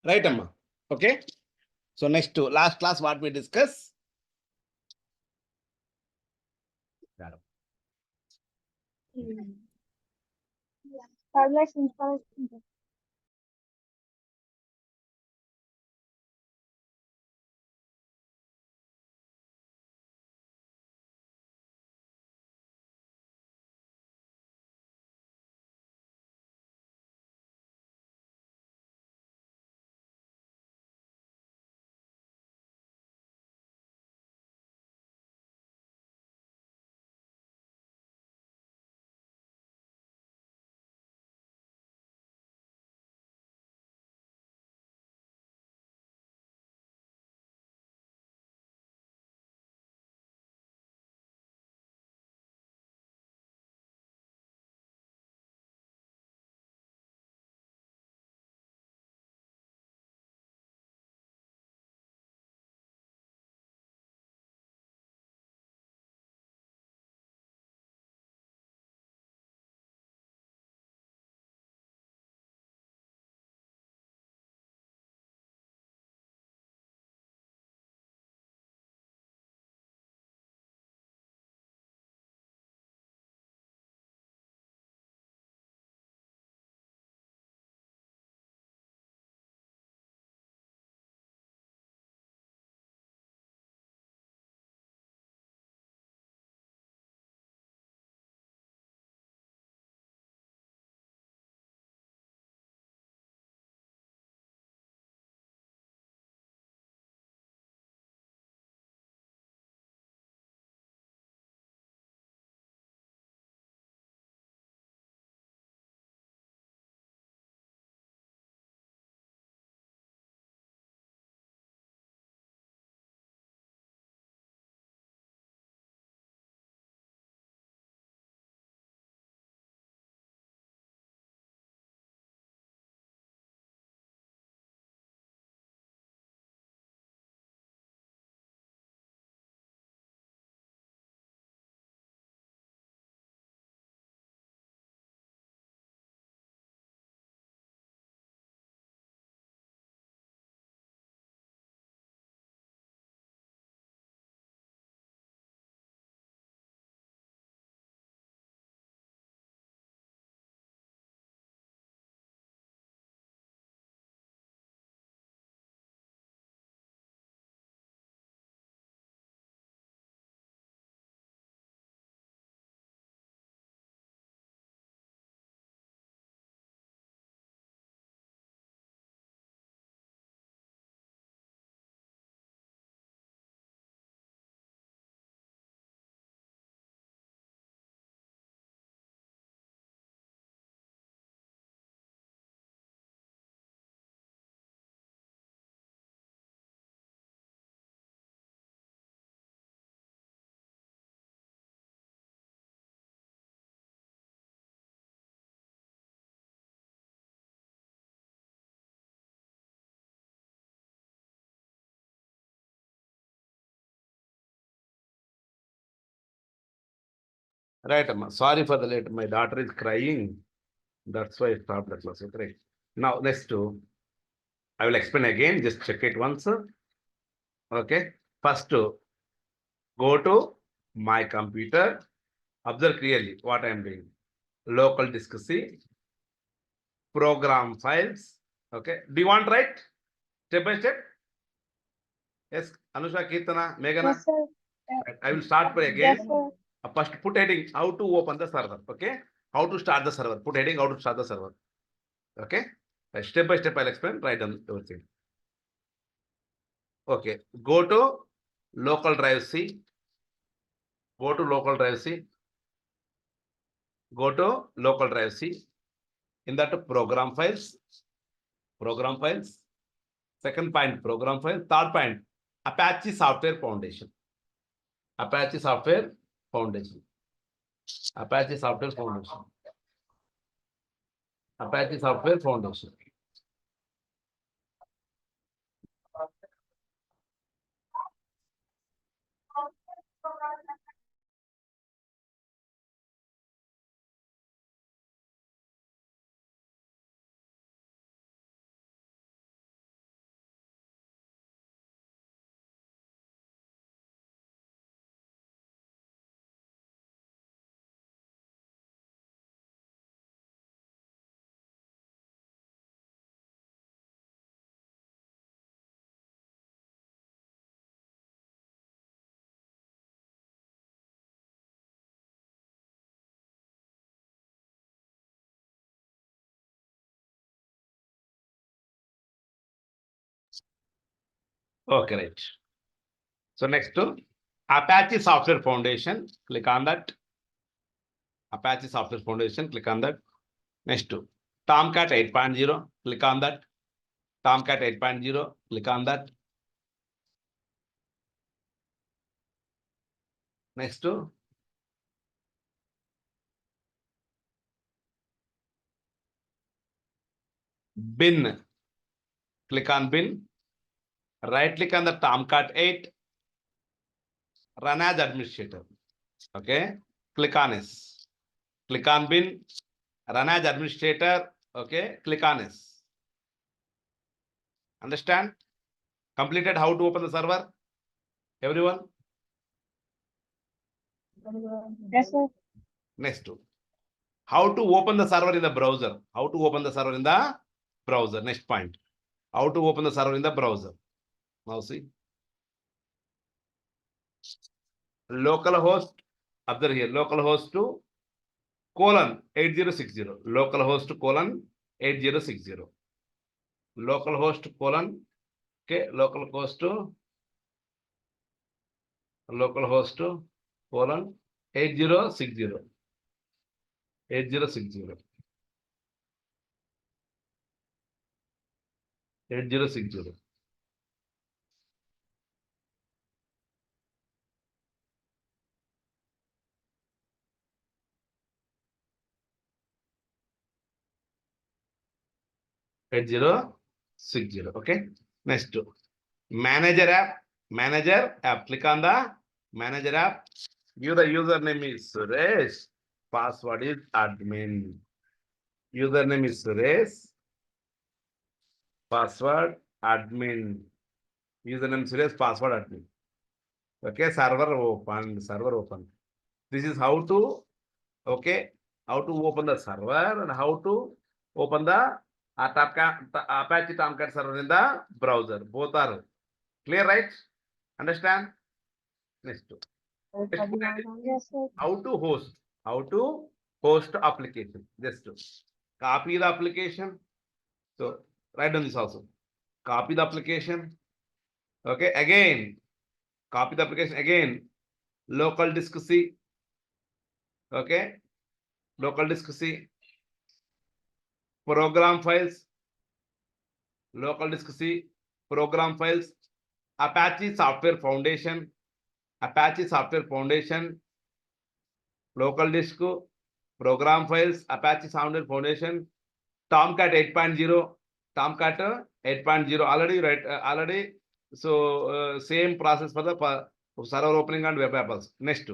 Right, Amma? Okay. So next to last class, what we discuss? Right, Amma. Sorry for the late. My daughter is crying. That's why I stopped the class. Okay. Now, let's do. I will explain again. Just check it once. Okay. First, go to my computer. Observe clearly what I am doing. Local disk C, program files. Okay. Do you want write step by step? Yes. Anusha, Kirtana, Meghana. Yes, sir. I will start by Yes, again. sir. First, put heading how to open the server. Okay. How to start the server. Put heading how to start the server. Okay. Step by step, I'll explain. Write down everything. Okay. Go to local drive C. Go to local drive C. Go to local drive C. In that program files. Program files. Second point, program file. Third point, Apache Software Foundation. Apache Software Foundation. Apache Software Foundation. Apache Software Foundation. Okay, right. So next to Apache Software Foundation, click on that. Apache Software Foundation, click on that. Next to Tomcat 8.0, click on that. Tomcat 8.0, click on that. Next to bin, click on bin. Right click on the Tomcat 8, run as administrator. Okay, click on S. Click on bin, run as administrator. Okay, click on S. Understand? Completed how to open the server? Everyone? Yes, sir. Next to how to open the server in the browser. How to open the server in the browser. Next point. How to open the server in the browser. Now see. Localhost, observe here, localhost to colon 8060. Localhost colon 8060. Localhost colon, okay, localhost colon 8060. 8060. 8060. Okay. Next, manager app. Click on the manager app. Give the username is Suresh. Password is admin. Username is Suresh. Password admin. Username Suresh. Password admin. Okay. Server open. Server open. This is how to, okay, how to open the server and how to open the Apache Tomcat server in the browser. Both are clear, right? Understand? Next. Yes, sir. How to host. How to host application. Just to copy the application. So write down this also. Copy the application. Okay. Again, copy the application again. Local disk C. Okay. Local disk C. Program files. Local disk C. Program files. Apache Software Foundation. Apache Software Foundation. Local disk. Program files. Apache Software Foundation. Tomcat 8.0. Tomcat 8.0 already, right? Already. So same process for the server opening and web apps. Next.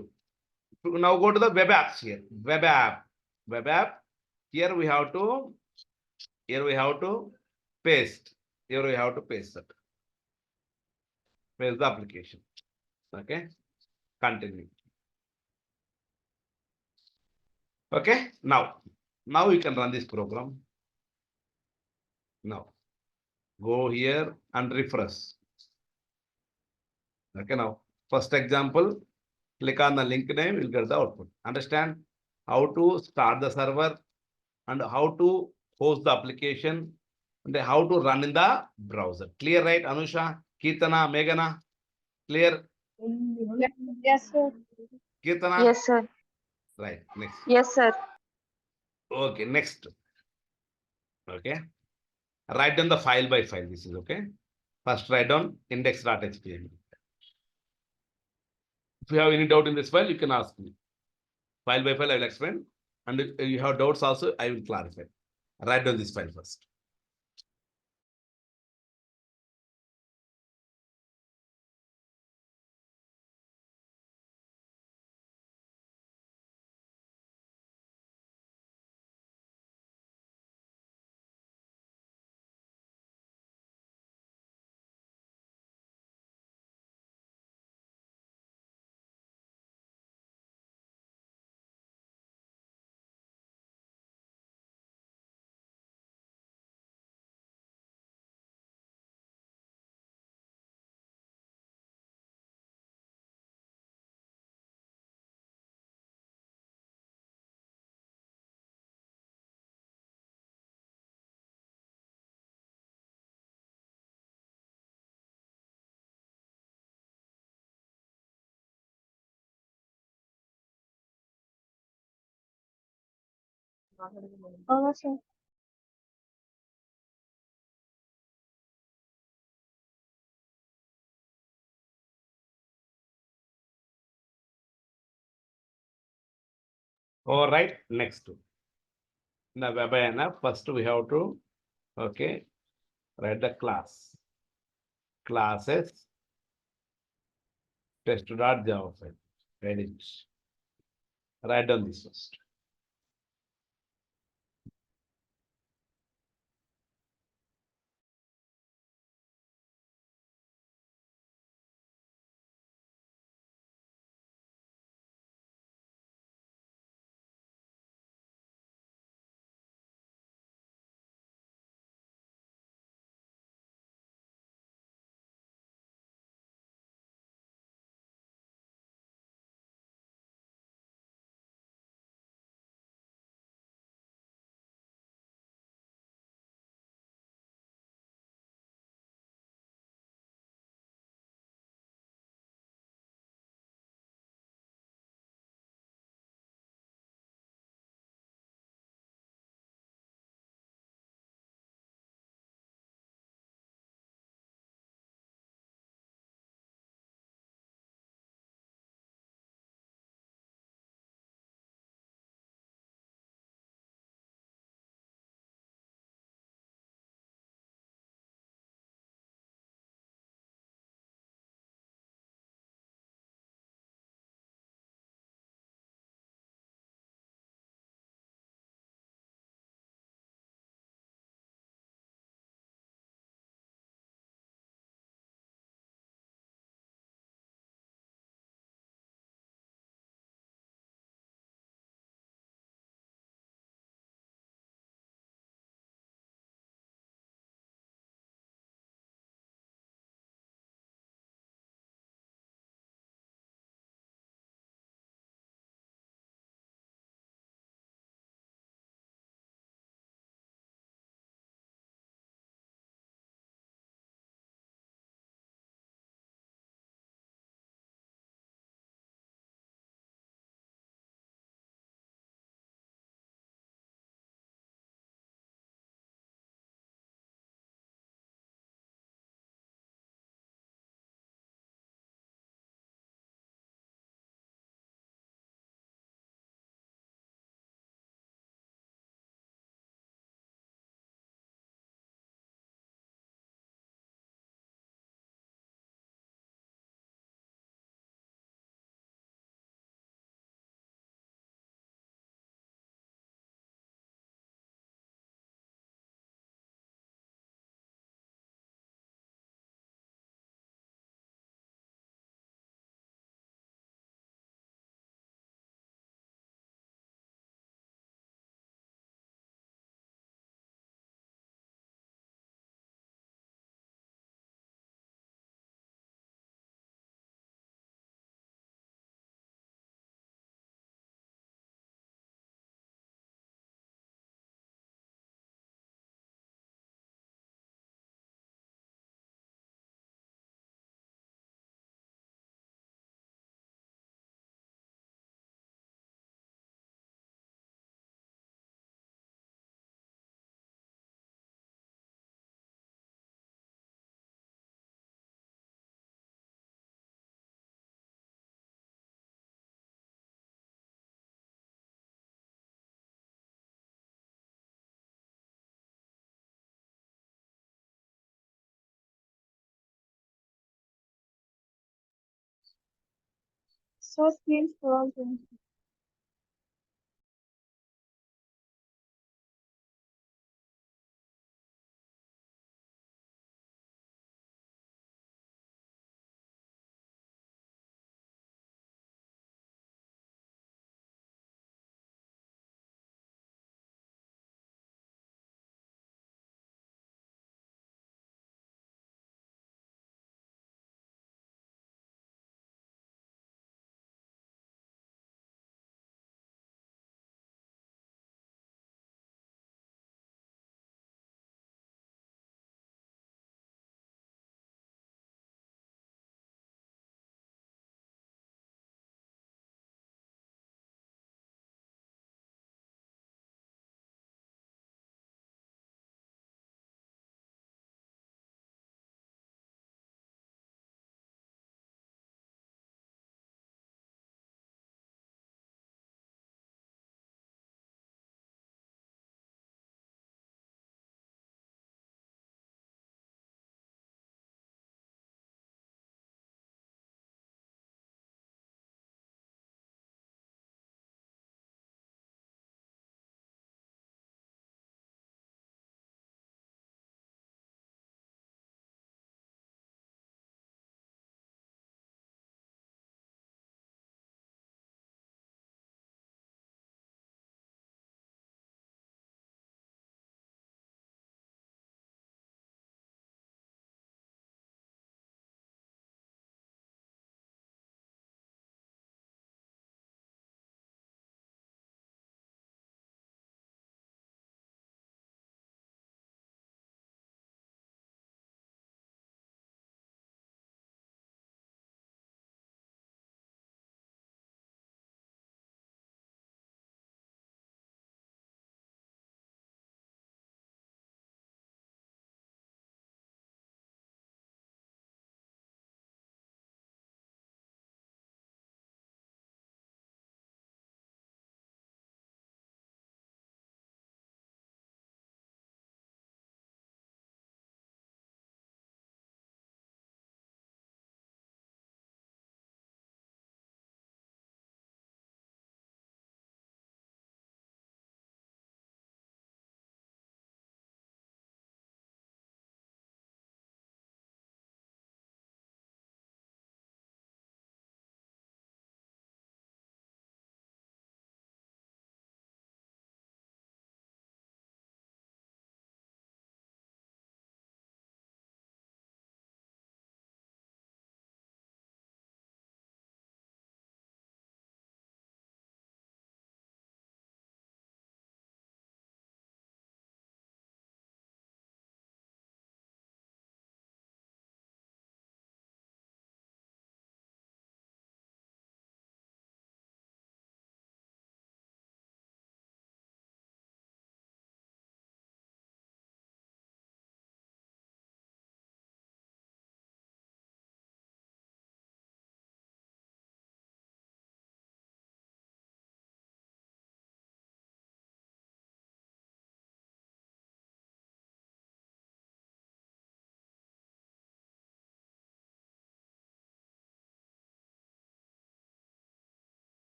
Now go to the web apps here. Web app. Web app. Here we have to paste. Here we have to paste it. Paste the application. Okay. Continue. Okay. Now you can run this program. Now go here and refresh. Okay. Now first example, click on the link name, you'll get the output. Understand how to start the server and how to host the application and how to run in the browser. Clear, right, Anusha, Kirtana, Meghana? Clear? Yes, sir. Kirtana? Yes, sir. Right. Next. Yes, sir. Okay. Next. Okay. Write down the file by file. This is okay. First, write down index.html. If you have any doubt in this file, you can ask me. File by file, I will explain. And if you have doubts also, I will clarify. Write down this file first. Oh, sir. All right, next. Now, Babayana, first we have to, okay, write the class. Classes, test.java file. Write it. Write down this first. So screen frozen.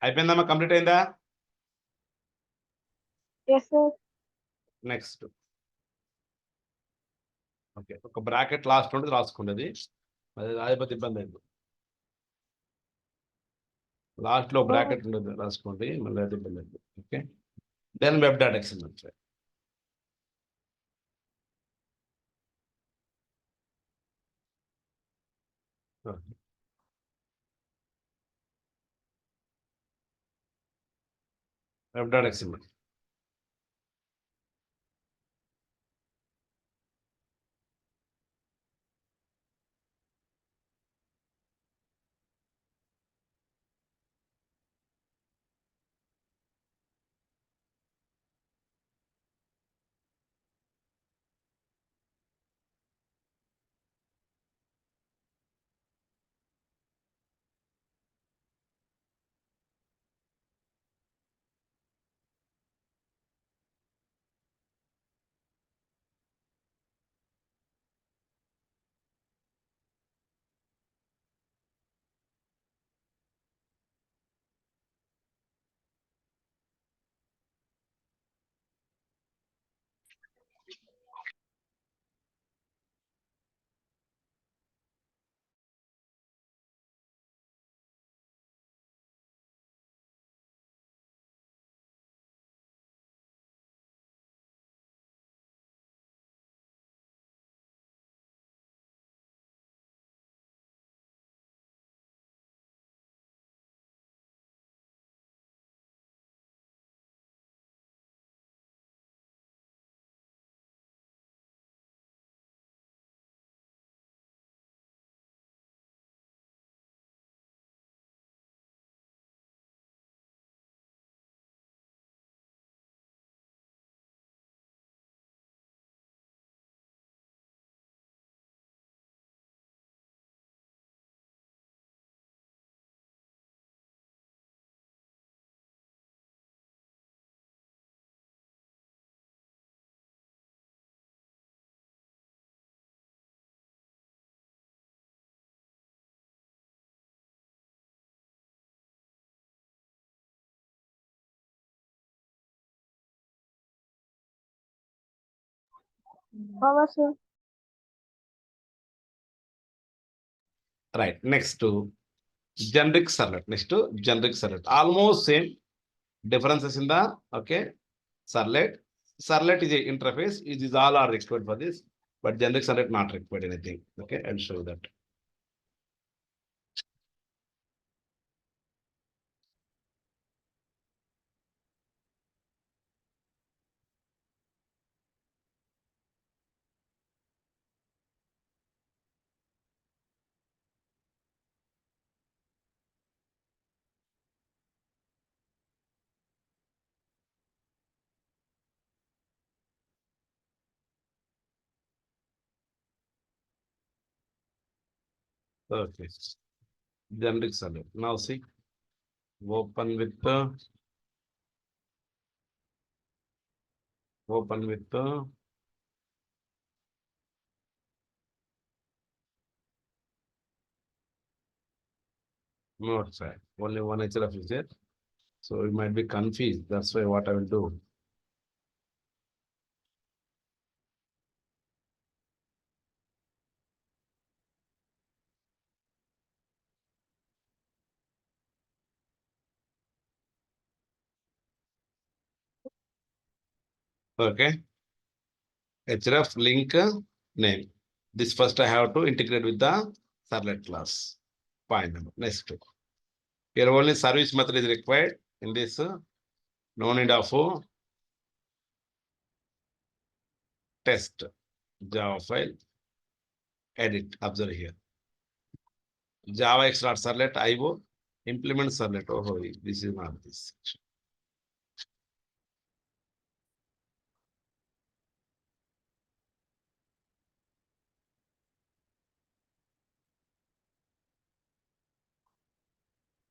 అయిపోయిందమ్మా, complete అయిందా? Yes, sir. Next okay, ఒక bracket last ఉంటుంది రాసుకున్నది, అది రాయకపోతే ఇబ్బంది అయింది. Last లో bracket ఉండదు రాసుకోండి, మళ్ళీ అది ఇబ్బంది అయింది. Okay, then web dot XML. Web dot XML. Over, sir. Right, next to generic servlet. Next to generic servlet. Almost same differences in the servlet. Servlet is a interface. It is all are required for this, but generic servlet not required anything. Okay, I'll show that. Okay, generic servlet. Now see, open with notes. Only one href is there, so you might be confused. That's why what I will do. Okay, href link name. This first I have to integrate with the servlet class. Fine. Next, here only service method is required in this. No need of test Java file. Edit. Observe here. Java X dot servlet IO implement servlet. Oh, this is not this section.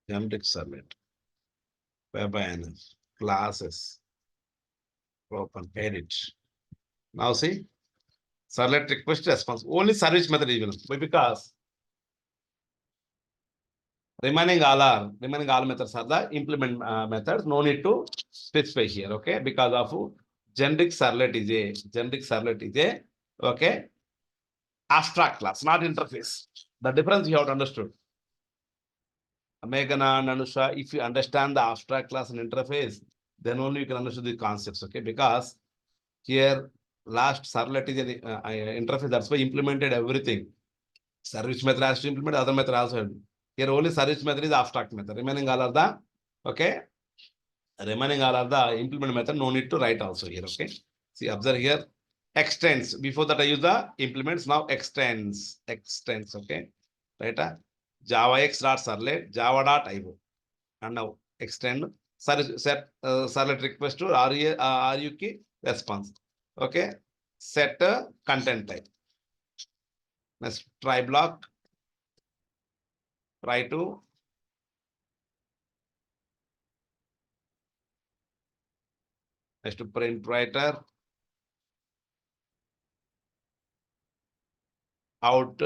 Generic servlet. WebINF classes. Open. Edit. Now see, servlet request response. Only service method is given. Why? Because Remaining all methods are the implement methods. No need to specify here, okay? Because of generic servlet is a okay abstract class, not interface. The difference you have to understood. Meghana and Anusha, if you understand the abstract class and interface, then only you can understand the concepts, okay? Because here last servlet is an interface, that's why implemented everything. Service method has to implement, other method also. Here only service method is abstract method. Remaining all are the okay. Remaining all are the implement method. No need to write also here. Okay. See, observe here. Extends. Before that I use the implements. Now extends. Extends. Okay. Right. Java X dot servlet. Java dot IO. And now extend. Set servlet request to RUK response. Okay. Set content type. Next try block. Try to next print writer out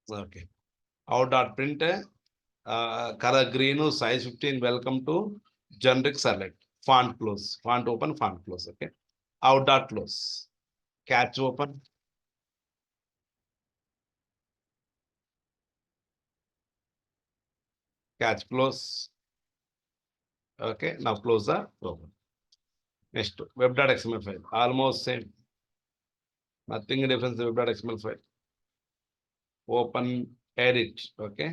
okay out dot print color green size 15 welcome to generic select font close font open font close okay out dot close catch open catch close okay now close the program. Next web.xml file almost same nothing difference web.xml file open edit okay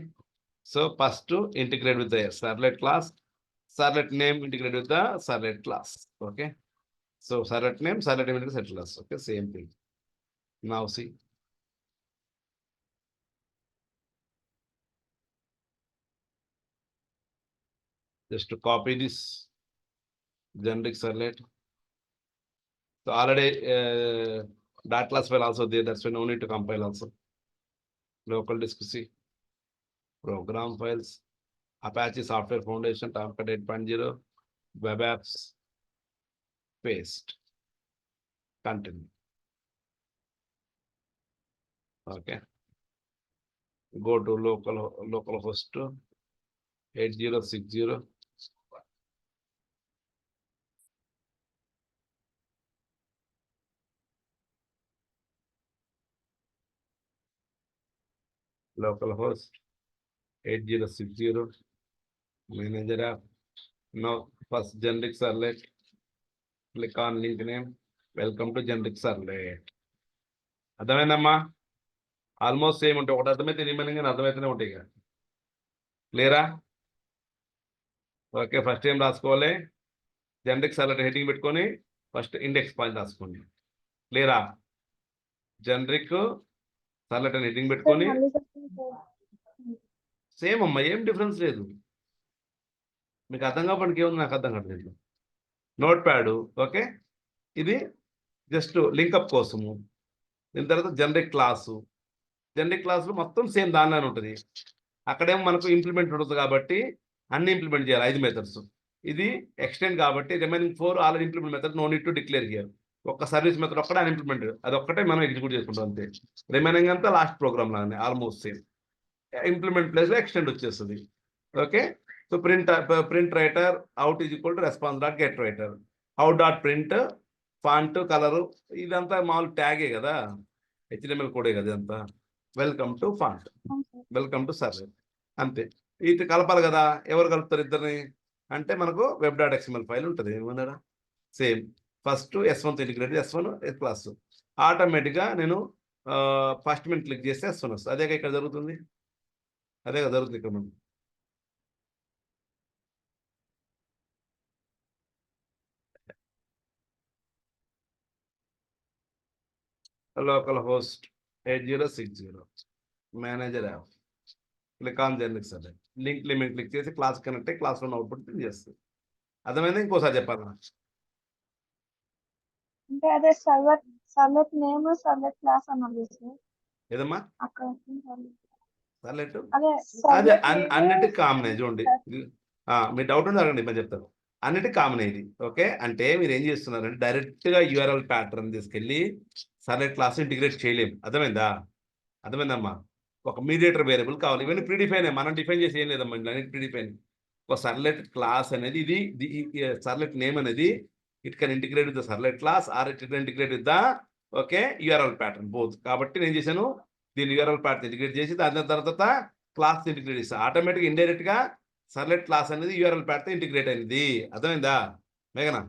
so first to integrate with the servlet class servlet name integrate with the servlet class okay so servlet name set class okay same thing now see just to copy this generic servlet. So already dot class file also there. That's why no need to compile also. Local disk C, program files, Apache Software Foundation, Tomcat 8.0, web apps, paste, continue. Okay. Go to local host 8060. Localhost 8060 manager app. Now first generic servlet. Click on link name. Welcome to generic servlet. అర్థమైందమ్మా almost same ఉంటాయి ఒకటి అర్థమైతే remaining అని అర్థమైతేనే ఉంటాయి ఇక క్లియరా okay first ఏం రాసుకోవాలి జనరిక్ సర్వర్ హెడ్డింగ్ పెట్టుకొని ఫస్ట్ ఇండెక్స్ పాయింట్ రాసుకోండి క్లియరా జనరిక్ సర్వర్ హెడ్డింగ్ పెట్టుకొని సేమ్ అమ్మా ఏం డిఫరెన్స్ లేదు మీకు అర్థం కావడానికి ఏముంది నాకు అర్థం కావట్లేదు నోట్ ప్యాడ్ ఓకే ఇది జస్ట్ లింకప్ కోసము దీని తర్వాత జనరిక్ క్లాసు మొత్తం సేమ్ దానిలోనే ఉంటుంది అక్కడేమో మనకు ఇంప్లిమెంట్ ఉంటుంది కాబట్టి అన్ని ఇంప్లిమెంట్ చేయాలి 5 మెథడ్స్ ఇది ఎక్స్టెండ్ కాబట్టి remaining 4 already implement method no need to declare here ఒక్క సర్వీస్ మెథడ్ ఒక్కటే అన్ఇంప్లిమెంట్ అది ఒక్కటే మనం ఎగ్జిక్యూట్ చేసుకుంటాం అంతే రిమైనింగ్ అంతా లాస్ట్ ప్రోగ్రామ్ లాగానే ఆల్మోస్ట్ సేమ్ ఇంప్లిమెంట్ ప్లేస్ లో ఎక్స్టెండ్ వచ్చేస్తుంది okay so print writer out is equal to response dot get writer out dot print font colour ఇదంతా మామూలు ట్యాగే కదా HTML కోడే కదా ఇదంతా welcome to font welcome to server అంతే ఇది కలపాలి కదా ఎవరు కలుపుతారు ఇద్దరిని అంటే మనకు web.xml ఫైల్ ఉంటుంది ఏమన్నారా same first S1 integrate S1 class ఆటోమేటిక్గా నేను ఫస్ట్ మినిట్ క్లిక్ చేస్తే S1 వస్తుంది అదే ఇక్కడ జరుగుతుంది అదే జరుగుతుంది ఇక్కడ మనం local host 8060 manager app click on generic servlet link limit click చేసి క్లాస్ కనెక్ట్ అయ్యి క్లాస్ లో అవుట్పుట్ చేస్తుంది అర్థమైంది ఇంకోసారి చెప్పాలి అంటే అదే సర్వెట్ నేమ్ సర్వెట్ క్లాస్ అన్నది ఏదమ్మా అక్కడ సర్లెట్ అదే అదే అన్నిటికి కామన్ చూడండి మీ డౌట్ ఉంది అడగండి నేను చెప్తాను అన్నిటికి కామన్ ఇది ఓకే అంటే మీరు ఏం చేస్తున్నారంటే డైరెక్ట్ గా URL ప్యాటర్న్ తీసుకెళ్ళి సర్లెట్ క్లాస్ ఇంటిగ్రేట్ చేయలేం. అర్థమైందమ్మా? ఒక మీడియేటర్ వేరియబుల్ కావాలి. ఇవన్నీ ప్రీడిఫైన్, మనం డిఫైన్ చేసి ఏం లేదమ్మా, ఇవన్నీ ప్రీడిఫైన్. ఒక సర్లెట్ క్లాస్ అనేది ఇది సర్లెట్ నేమ్ అనేది it can integrate with the servlet class or it can integrate with the okay URL pattern both. కాబట్టి నేను చేశాను దీన్ని యూఆర్ఎల్ ప్యాటర్న్ ఇంటిగ్రేట్ చేసి దాని తర్వాత క్లాస్ ఇంటిగ్రేట్ చేస్తాను. ఆటోమేటిక్ ఇండైరెక్ట్ గా సర్లెట్ క్లాస్ అనేది యూఆర్ఎల్ ప్యాటర్న్ ఇంటిగ్రేట్ అయింది. అర్థమైందా మేఘనా?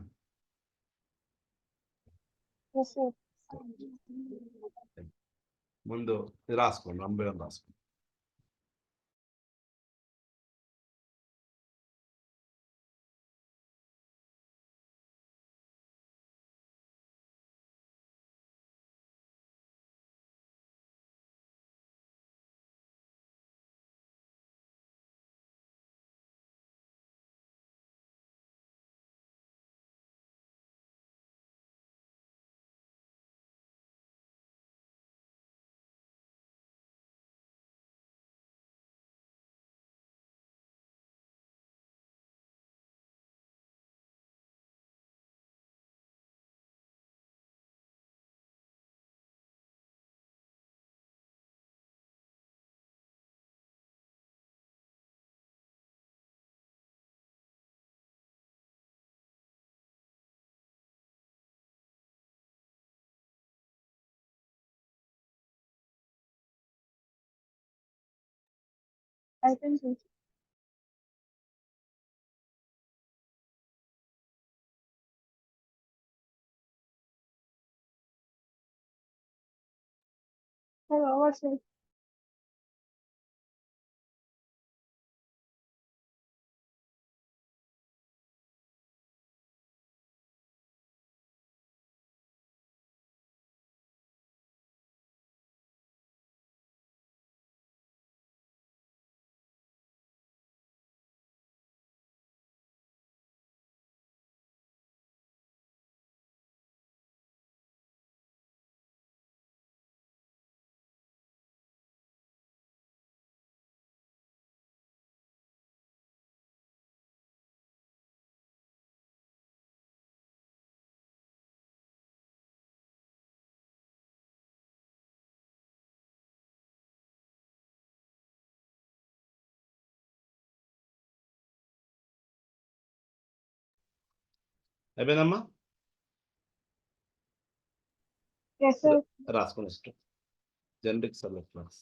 Yes, sir. ముందు ఇది రాసుకోండి, 91 రాసుకోండి. I think so. Hello, what's it? అయిపోయిందమ్మా? Yes, sir. రాసుకుని ఇష్టం జనరిక్ సర్లెట్ క్లాస్.